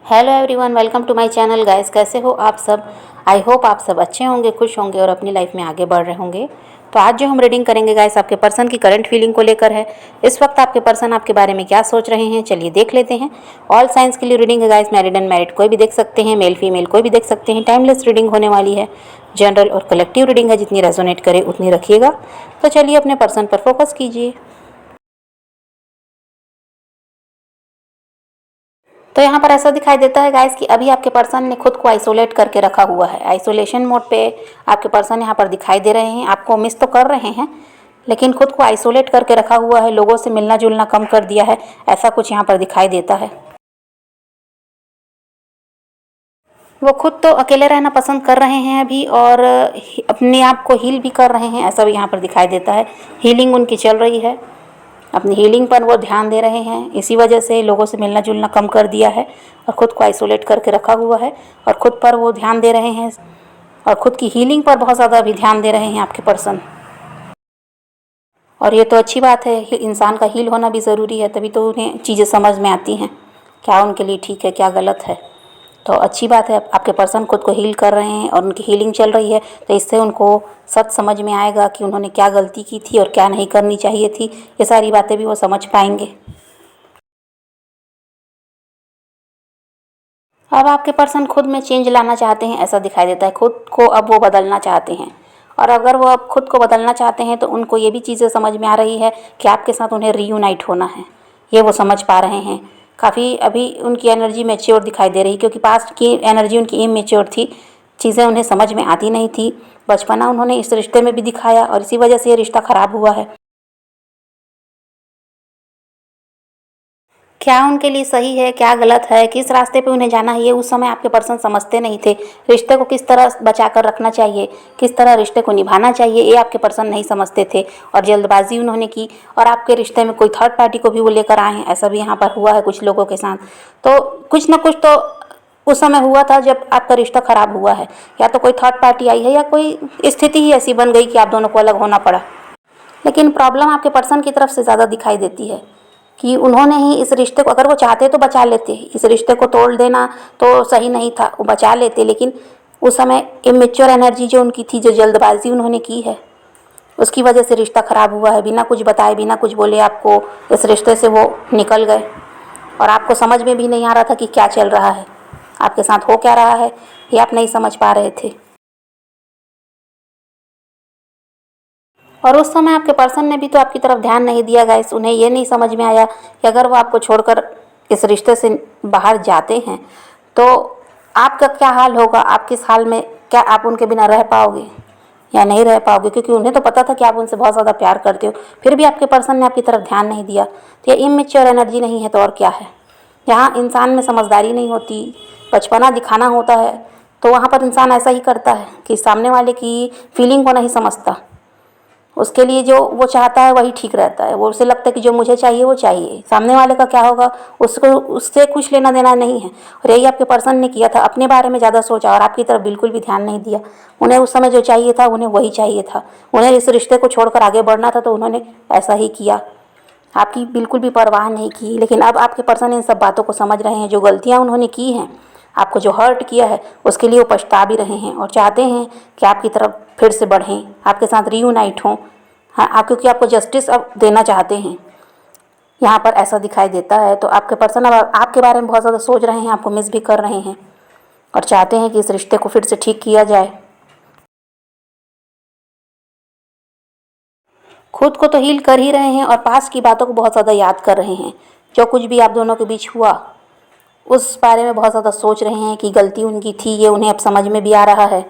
Hello everyone, welcome to my channel guys. कैसे हो आप सब? आई होप आप सब अच्छे होंगे, खुश होंगे और अपनी लाइफ में आगे बढ़ रहे होंगे। तो आज जो हम रीडिंग करेंगे गाइस, आपके पर्सन की करंट फीलिंग को लेकर है। इस वक्त आपके पर्सन आपके बारे में क्या सोच रहे हैं, चलिए देख लेते हैं। ऑल साइंस के लिए रीडिंग है गाइस, मैरिड एंड मैरिड कोई भी देख सकते हैं, मेल फीमेल कोई भी देख सकते हैं। टाइमलेस रीडिंग होने वाली है, जनरल और कलेक्टिव रीडिंग है, जितनी रेजोनेट करे उतनी रखिएगा। तो चलिए अपने पर्सन पर फोकस कीजिए। तो यहाँ पर ऐसा दिखाई देता है गाइस कि अभी आपके पर्सन ने खुद को आइसोलेट करके रखा हुआ है। आइसोलेशन मोड पे आपके पर्सन यहाँ पर दिखाई दे रहे हैं। आपको मिस तो कर रहे हैं, लेकिन खुद को आइसोलेट करके रखा हुआ है। लोगों से मिलना जुलना कम कर दिया है, ऐसा कुछ यहाँ पर दिखाई देता है। वो खुद तो अकेले रहना पसंद कर रहे हैं अभी, और अपने आप को हील भी कर रहे हैं, ऐसा भी यहाँ पर दिखाई देता है। हीलिंग उनकी चल रही है, अपनी हीलिंग पर वो ध्यान दे रहे हैं। इसी वजह से लोगों से मिलना जुलना कम कर दिया है और ख़ुद को आइसोलेट करके रखा हुआ है, और ख़ुद पर वो ध्यान दे रहे हैं और ख़ुद की हीलिंग पर बहुत ज़्यादा अभी ध्यान दे रहे हैं आपके पर्सन। और ये तो अच्छी बात है, इंसान का हील होना भी ज़रूरी है, तभी तो उन्हें चीज़ें समझ में आती हैं, क्या उनके लिए ठीक है क्या गलत है। तो अच्छी बात है, आपके पर्सन खुद को हील कर रहे हैं और उनकी हीलिंग चल रही है। तो इससे उनको सच समझ में आएगा कि उन्होंने क्या गलती की थी और क्या नहीं करनी चाहिए थी। ये सारी बातें भी वो समझ पाएंगे। अब आपके पर्सन खुद में चेंज लाना चाहते हैं, ऐसा दिखाई देता है। खुद को अब वो बदलना चाहते हैं, और अगर वो अब खुद को बदलना चाहते हैं तो उनको ये भी चीज़ें समझ में आ रही है कि आपके साथ उन्हें रीयूनाइट होना है। ये वो समझ पा रहे हैं। काफ़ी अभी उनकी एनर्जी मैच्योर दिखाई दे रही, क्योंकि पास्ट की एनर्जी उनकी इमेच्योर थी, चीज़ें उन्हें समझ में आती नहीं थी। बचपना उन्होंने इस रिश्ते में भी दिखाया और इसी वजह से ये रिश्ता ख़राब हुआ है। क्या उनके लिए सही है क्या गलत है, किस रास्ते पे उन्हें जाना है, ये उस समय आपके पर्सन समझते नहीं थे। रिश्ते को किस तरह बचा कर रखना चाहिए, किस तरह रिश्ते को निभाना चाहिए, ये आपके पर्सन नहीं समझते थे, और जल्दबाजी उन्होंने की और आपके रिश्ते में कोई थर्ड पार्टी को भी वो लेकर आए हैं। ऐसा भी यहाँ पर हुआ है कुछ लोगों के साथ। तो कुछ ना कुछ तो उस समय हुआ था जब आपका रिश्ता ख़राब हुआ है। या तो कोई थर्ड पार्टी आई है, या कोई स्थिति ही ऐसी बन गई कि आप दोनों को अलग होना पड़ा। लेकिन प्रॉब्लम आपके पर्सन की तरफ से ज़्यादा दिखाई देती है कि उन्होंने ही इस रिश्ते को, अगर वो चाहते तो बचा लेते। इस रिश्ते को तोड़ देना तो सही नहीं था, वो बचा लेते, लेकिन उस समय इमेच्योर एनर्जी जो उनकी थी, जो जल्दबाजी उन्होंने की है, उसकी वजह से रिश्ता ख़राब हुआ है। बिना कुछ बताए, बिना कुछ बोले आपको इस रिश्ते से वो निकल गए, और आपको समझ में भी नहीं आ रहा था कि क्या चल रहा है, आपके साथ हो क्या रहा है, ये आप नहीं समझ पा रहे थे। और उस समय आपके पर्सन ने भी तो आपकी तरफ ध्यान नहीं दिया गाइस। उन्हें ये नहीं समझ में आया कि अगर वो आपको छोड़कर इस रिश्ते से बाहर जाते हैं तो आपका क्या हाल होगा, आप किस हाल में, क्या आप उनके बिना रह पाओगे या नहीं रह पाओगे। क्योंकि उन्हें तो पता था कि आप उनसे बहुत ज़्यादा प्यार करते हो, फिर भी आपके पर्सन ने आपकी तरफ ध्यान नहीं दिया। तो ये इमेच्योर एनर्जी नहीं है तो और क्या है। यहाँ इंसान में समझदारी नहीं होती, बचपना दिखाना होता है, तो वहाँ पर इंसान ऐसा ही करता है कि सामने वाले की फीलिंग को नहीं समझता। उसके लिए जो वो चाहता है वही ठीक रहता है। वो उसे लगता है कि जो मुझे चाहिए वो चाहिए, सामने वाले का क्या होगा उसको, उससे कुछ लेना देना नहीं है। और यही आपके पर्सन ने किया था, अपने बारे में ज़्यादा सोचा और आपकी तरफ बिल्कुल भी ध्यान नहीं दिया। उन्हें उस समय जो चाहिए था उन्हें वही चाहिए था, उन्हें इस रिश्ते को छोड़कर आगे बढ़ना था, तो उन्होंने ऐसा ही किया, आपकी बिल्कुल भी परवाह नहीं की। लेकिन अब आपके पर्सन इन सब बातों को समझ रहे हैं। जो गलतियाँ उन्होंने की हैं, आपको जो हर्ट किया है, उसके लिए वो पछता भी रहे हैं और चाहते हैं कि आपकी तरफ फिर से बढ़ें, आपके साथ रीयूनाइट हों। हाँ, आप क्योंकि आपको जस्टिस अब देना चाहते हैं, यहाँ पर ऐसा दिखाई देता है। तो आपके पर्सन अब आपके बारे में बहुत ज़्यादा सोच रहे हैं, आपको मिस भी कर रहे हैं और चाहते हैं कि इस रिश्ते को फिर से ठीक किया जाए। खुद को तो हील कर ही रहे हैं और पास्ट की बातों को बहुत ज़्यादा याद कर रहे हैं। जो कुछ भी आप दोनों के बीच हुआ उस बारे में बहुत ज़्यादा सोच रहे हैं कि गलती उनकी थी, ये उन्हें अब समझ में भी आ रहा है।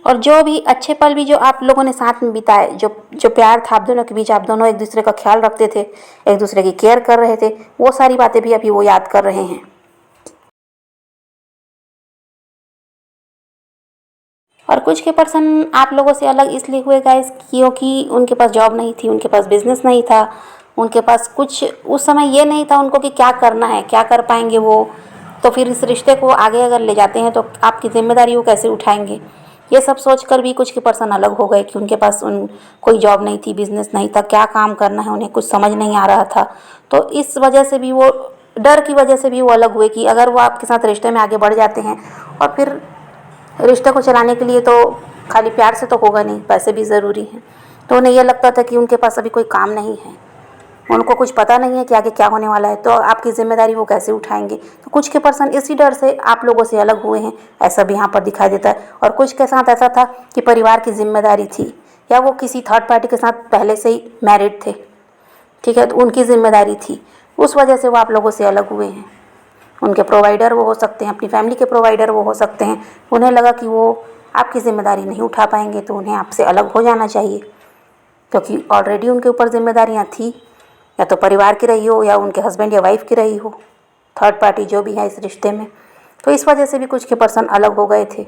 और जो भी अच्छे पल भी जो आप लोगों ने साथ में बिताए, जो जो प्यार था आप दोनों के बीच, आप दोनों एक दूसरे का ख्याल रखते थे, एक दूसरे की केयर कर रहे थे, वो सारी बातें भी अभी वो याद कर रहे हैं। और कुछ के पर्सन आप लोगों से अलग इसलिए हुए गाइस क्योंकि उनके पास जॉब नहीं थी, उनके पास बिजनेस नहीं था, उनके पास कुछ उस समय ये नहीं था उनको कि क्या करना है, क्या कर पाएंगे वो। तो फिर इस रिश्ते को आगे अगर ले जाते हैं तो आपकी जिम्मेदारी वो कैसे उठाएंगे, ये सब सोच कर भी कुछ के पर्सन अलग हो गए कि उनके पास कोई जॉब नहीं थी, बिजनेस नहीं था, क्या काम करना है उन्हें कुछ समझ नहीं आ रहा था। तो इस वजह से भी वो डर की वजह से भी वो अलग हुए कि अगर वो आपके साथ रिश्ते में आगे बढ़ जाते हैं और फिर रिश्ते को चलाने के लिए तो खाली प्यार से तो होगा नहीं, पैसे भी ज़रूरी हैं। तो उन्हें यह लगता था कि उनके पास अभी कोई काम नहीं है, उनको कुछ पता नहीं है कि आगे क्या होने वाला है, तो आपकी ज़िम्मेदारी वो कैसे उठाएंगे। तो कुछ के पर्सन इसी डर से आप लोगों से अलग हुए हैं, ऐसा भी यहाँ पर दिखाई देता है। और कुछ के साथ ऐसा था कि परिवार की जिम्मेदारी थी, या वो किसी थर्ड पार्टी के साथ पहले से ही मैरिड थे, ठीक है, तो उनकी जिम्मेदारी थी, उस वजह से वो आप लोगों से अलग हुए हैं। उनके प्रोवाइडर वो हो सकते हैं, अपनी फैमिली के प्रोवाइडर वो हो सकते हैं। उन्हें लगा कि वो आपकी ज़िम्मेदारी नहीं उठा पाएंगे, तो उन्हें आपसे अलग हो जाना चाहिए, क्योंकि ऑलरेडी उनके ऊपर जिम्मेदारियां थी, या तो परिवार की रही हो या उनके हस्बैंड या वाइफ की रही हो, थर्ड पार्टी जो भी है इस रिश्ते में। तो इस वजह से भी कुछ के पर्सन अलग हो गए थे।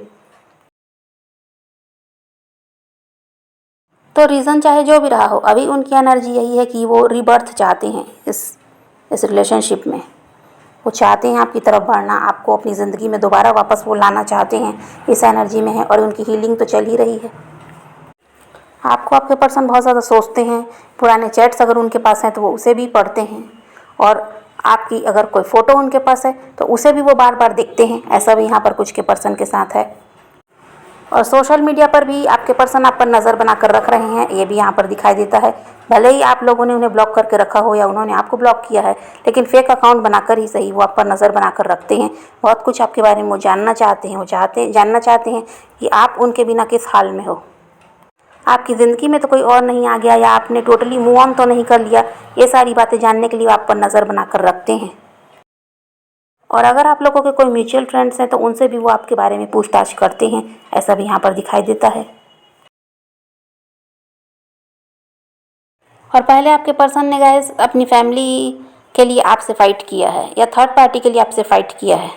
तो रीज़न चाहे जो भी रहा हो, अभी उनकी एनर्जी यही है कि वो रीबर्थ चाहते हैं इस रिलेशनशिप में। वो चाहते हैं आपकी तरफ बढ़ना, आपको अपनी ज़िंदगी में दोबारा वापस वो लाना चाहते हैं, इस एनर्जी में है। और उनकी हीलिंग तो चल ही रही है। आपको आपके पर्सन बहुत ज़्यादा सोचते हैं, पुराने चैट्स अगर उनके पास हैं तो वो उसे भी पढ़ते हैं, और आपकी अगर कोई फ़ोटो उनके पास है तो उसे भी वो बार बार देखते हैं। ऐसा भी यहाँ पर कुछ के पर्सन के साथ है। और सोशल मीडिया पर भी आपके पर्सन आप पर नज़र बना कर रख रहे हैं, ये भी यहाँ पर दिखाई देता है। भले ही आप लोगों ने उन्हें ब्लॉक करके रखा हो या उन्होंने आपको ब्लॉक किया है, लेकिन फेक अकाउंट बनाकर ही सही वो आप पर नज़र बनाकर रखते हैं। बहुत कुछ आपके बारे में वो जानना चाहते हैं, जानना चाहते हैं कि आप उनके बिना किस हाल में हो, आपकी ज़िंदगी में तो कोई और नहीं आ गया, या आपने टोटली मूव ऑन तो नहीं कर लिया। ये सारी बातें जानने के लिए आप पर नज़र बनाकर रखते हैं। और अगर आप लोगों के कोई म्यूचुअल फ्रेंड्स हैं तो उनसे भी वो आपके बारे में पूछताछ करते हैं, ऐसा भी यहाँ पर दिखाई देता है। और पहले आपके पर्सन ने गाइस अपनी फैमिली के लिए आपसे फ़ाइट किया है, या थर्ड पार्टी के लिए आपसे फ़ाइट किया है,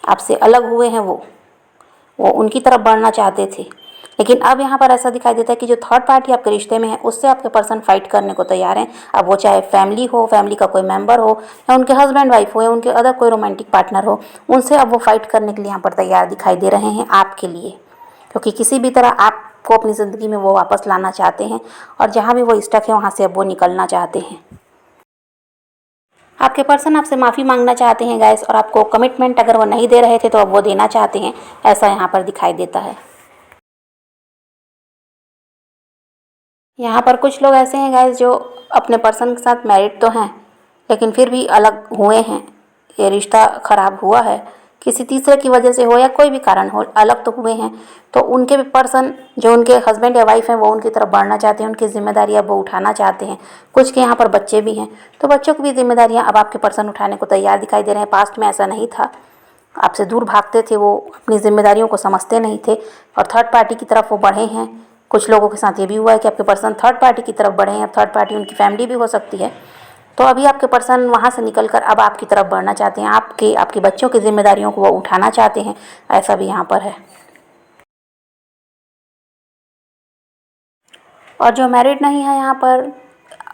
आपसे अलग हुए हैं। वो उनकी तरफ बढ़ना चाहते थे, लेकिन अब यहाँ पर ऐसा दिखाई देता है कि जो थर्ड पार्टी आपके रिश्ते में है उससे आपके पर्सन फाइट करने को तैयार हैं। अब वो चाहे फैमिली हो, फैमिली का कोई मेंबर हो, या उनके हस्बैंड वाइफ हो, या उनके अदर कोई रोमांटिक पार्टनर हो, उनसे अब वो फाइट करने के लिए यहाँ पर तैयार दिखाई दे रहे हैं आपके लिए, क्योंकि किसी भी तरह आपको अपनी ज़िंदगी में वो वापस लाना चाहते हैं। और जहाँ भी वो स्टक है वहाँ से अब वो निकलना चाहते हैं। आपके पर्सन आपसे माफ़ी मांगना चाहते हैं गाइस, और आपको कमिटमेंट अगर वो नहीं दे रहे थे तो अब वो देना चाहते हैं, ऐसा यहाँ पर दिखाई देता है। यहाँ पर कुछ लोग ऐसे हैं गाइस जो अपने पर्सन के साथ मैरिड तो हैं, लेकिन फिर भी अलग हुए हैं। ये रिश्ता ख़राब हुआ है, किसी तीसरे की वजह से हो या कोई भी कारण हो, अलग तो हुए हैं। तो उनके भी पर्सन जो उनके हस्बैंड या वाइफ हैं वो उनकी तरफ बढ़ना चाहते हैं, उनकी जिम्मेदारियाँ वो उठाना चाहते हैं। कुछ के यहाँ पर बच्चे भी हैं, तो बच्चों की भी जिम्मेदारियाँ अब आपके पर्सन उठाने को तैयार दिखाई दे रहे हैं। पास्ट में ऐसा नहीं था, आपसे दूर भागते थे, वो अपनी जिम्मेदारियों को समझते नहीं थे और थर्ड पार्टी की तरफ वो बढ़े हैं। कुछ लोगों के साथ ये भी हुआ है कि आपके पर्सन थर्ड पार्टी की तरफ बढ़े हैं। अब थर्ड पार्टी उनकी फैमिली भी हो सकती है। तो अभी आपके पर्सन वहाँ से निकलकर अब आपकी तरफ बढ़ना चाहते हैं, आपके बच्चों की जिम्मेदारियों को वो उठाना चाहते हैं, ऐसा भी यहाँ पर है। और जो मैरिड नहीं है यहाँ पर,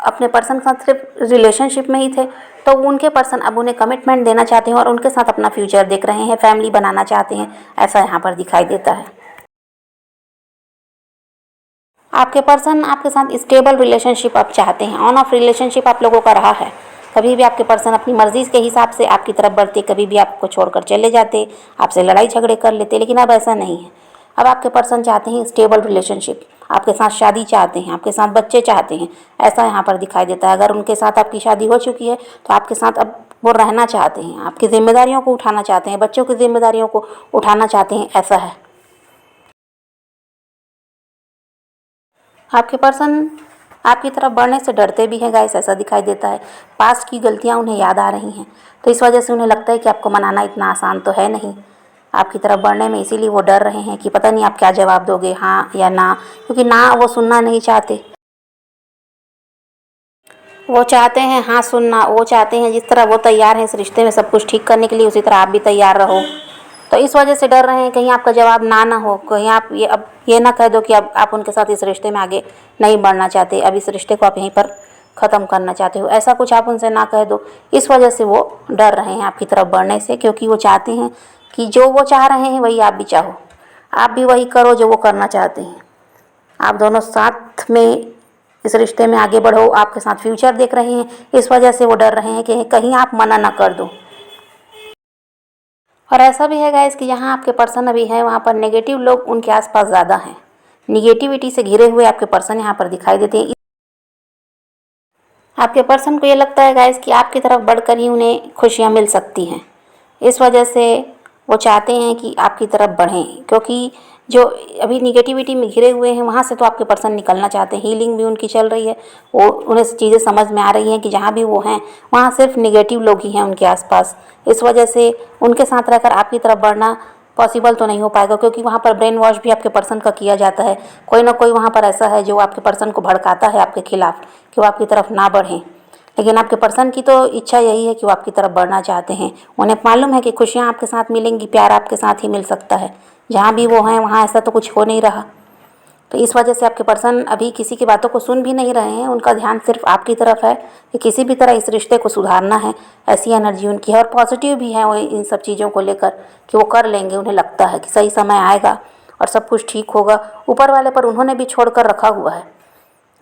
अपने पर्सन के साथ सिर्फ रिलेशनशिप में ही थे, तो उनके पर्सन अब उन्हें कमिटमेंट देना चाहते हैं और उनके साथ अपना फ्यूचर देख रहे हैं, फैमिली बनाना चाहते हैं, ऐसा यहाँ पर दिखाई देता है। आपके पर्सन आपके साथ स्टेबल रिलेशनशिप आप चाहते हैं। ऑन ऑफ रिलेशनशिप आप लोगों का रहा है। कभी भी आपके पर्सन अपनी मर्जी के हिसाब से आपकी तरफ बढ़ते, कभी भी आपको छोड़कर चले जाते, आपसे लड़ाई झगड़े कर लेते, लेकिन अब ऐसा नहीं है। अब आपके पर्सन चाहते हैं स्टेबल रिलेशनशिप, आपके साथ शादी चाहते हैं, आपके साथ बच्चे चाहते हैं, ऐसा यहाँ पर दिखाई देता है। अगर उनके साथ आपकी शादी हो चुकी है तो आपके साथ अब वो रहना चाहते हैं, आपकी जिम्मेदारियों को उठाना चाहते हैं, बच्चों की जिम्मेदारियों को उठाना चाहते हैं, ऐसा है। आपके पर्सन आपकी तरफ बढ़ने से डरते भी हैं गाइस, ऐसा दिखाई देता है। पास्ट की गलतियां उन्हें याद आ रही हैं, तो इस वजह से उन्हें लगता है कि आपको मनाना इतना आसान तो है नहीं आपकी तरफ बढ़ने में। इसीलिए वो डर रहे हैं कि पता नहीं आप क्या जवाब दोगे, हाँ या ना, क्योंकि ना वो सुनना नहीं चाहते। वो चाहते हैं हाँ सुनना, वो चाहते हैं जिस तरह वो तैयार हैं इस रिश्ते में सब कुछ ठीक करने के लिए, उसी तरह आप भी तैयार रहो। तो इस वजह से डर रहे हैं कहीं आपका जवाब ना हो, कहीं आप ये ना कह दो कि अब आप उनके साथ इस रिश्ते में आगे नहीं बढ़ना चाहते, अब इस रिश्ते को आप यहीं पर ख़त्म करना चाहते हो, ऐसा कुछ आप उनसे ना कह दो। इस वजह से वो डर रहे हैं आपकी तरफ बढ़ने से, क्योंकि वो चाहते हैं कि जो वो चाह रहे हैं वही आप भी चाहो, आप भी वही करो जो वो करना चाहते हैं। आप दोनों साथ में इस रिश्ते में आगे बढ़ो, आपके साथ फ्यूचर देख रहे हैं, इस वजह से वो डर रहे हैं कि कहीं आप मना ना कर दो। और ऐसा भी है गाइस कि जहाँ आपके पर्सन अभी हैं वहाँ पर नेगेटिव लोग उनके आसपास ज़्यादा हैं। निगेटिविटी से घिरे हुए आपके पर्सन यहाँ पर दिखाई देते हैं। आपके पर्सन को ये लगता है गाइस कि आपकी तरफ बढ़कर ही उन्हें खुशियाँ मिल सकती हैं। इस वजह से वो चाहते हैं कि आपकी तरफ बढ़ें, क्योंकि जो अभी निगेटिविटी में घिरे हुए हैं वहाँ से तो आपके पर्सन निकलना चाहते हैं। हीलिंग भी उनकी चल रही है, वो उन्हें चीज़ें समझ में आ रही हैं कि जहाँ भी वो हैं वहाँ सिर्फ निगेटिव लोग ही हैं उनके आसपास। इस वजह से उनके साथ रहकर आपकी तरफ बढ़ना पॉसिबल तो नहीं हो पाएगा, क्योंकि वहाँ पर ब्रेन वॉश भी आपके पर्सन का किया जाता है। कोई ना कोई वहाँ पर ऐसा है जो आपके पर्सन को भड़काता है आपके खिलाफ कि वो आपकी तरफ ना बढ़ें। लेकिन आपके पर्सन की तो इच्छा यही है कि वो आपकी तरफ बढ़ना चाहते हैं। उन्हें मालूम है कि खुशियाँ आपके साथ मिलेंगी, प्यार आपके साथ ही मिल सकता है। जहाँ भी वो हैं वहाँ ऐसा तो कुछ हो नहीं रहा। तो इस वजह से आपके पर्सन अभी किसी की बातों को सुन भी नहीं रहे हैं। उनका ध्यान सिर्फ आपकी तरफ है कि किसी भी तरह इस रिश्ते को सुधारना है। ऐसी एनर्जी उनकी है और पॉजिटिव भी है वो इन सब चीज़ों को लेकर कि वो कर लेंगे। उन्हें लगता है कि सही समय आएगा और सब कुछ ठीक होगा। ऊपर वाले पर उन्होंने भी छोड़ कर रखा हुआ है।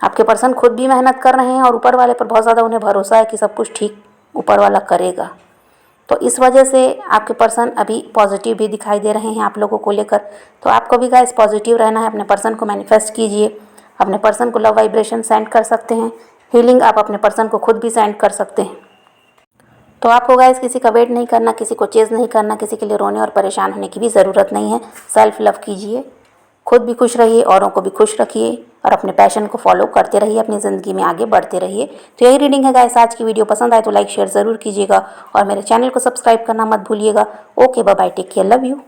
आपके पर्सन खुद भी मेहनत कर रहे हैं और ऊपर वाले पर बहुत ज़्यादा उन्हें भरोसा है कि सब कुछ ठीक ऊपर वाला करेगा। तो इस वजह से आपके पर्सन अभी पॉजिटिव भी दिखाई दे रहे हैं आप लोगों को लेकर। तो आपको भी गाइस पॉजिटिव रहना है। अपने पर्सन को मैनिफेस्ट कीजिए, अपने पर्सन को लव वाइब्रेशन सेंड कर सकते हैं। हीलिंग आप अपने पर्सन को खुद भी सेंड कर सकते हैं। तो आपको गाइस किसी का वेट नहीं करना, किसी को चेज़ नहीं करना, किसी के लिए रोने और परेशान होने की भी ज़रूरत नहीं है। सेल्फ लव कीजिए, खुद भी खुश रहिए, औरों को भी खुश रखिए और अपने पैशन को फॉलो करते रहिए, अपनी ज़िंदगी में आगे बढ़ते रहिए। तो यही रीडिंग है गाइस। आज की वीडियो पसंद आए तो लाइक शेयर ज़रूर कीजिएगा और मेरे चैनल को सब्सक्राइब करना मत भूलिएगा। Okay, bye bye, take care, love you.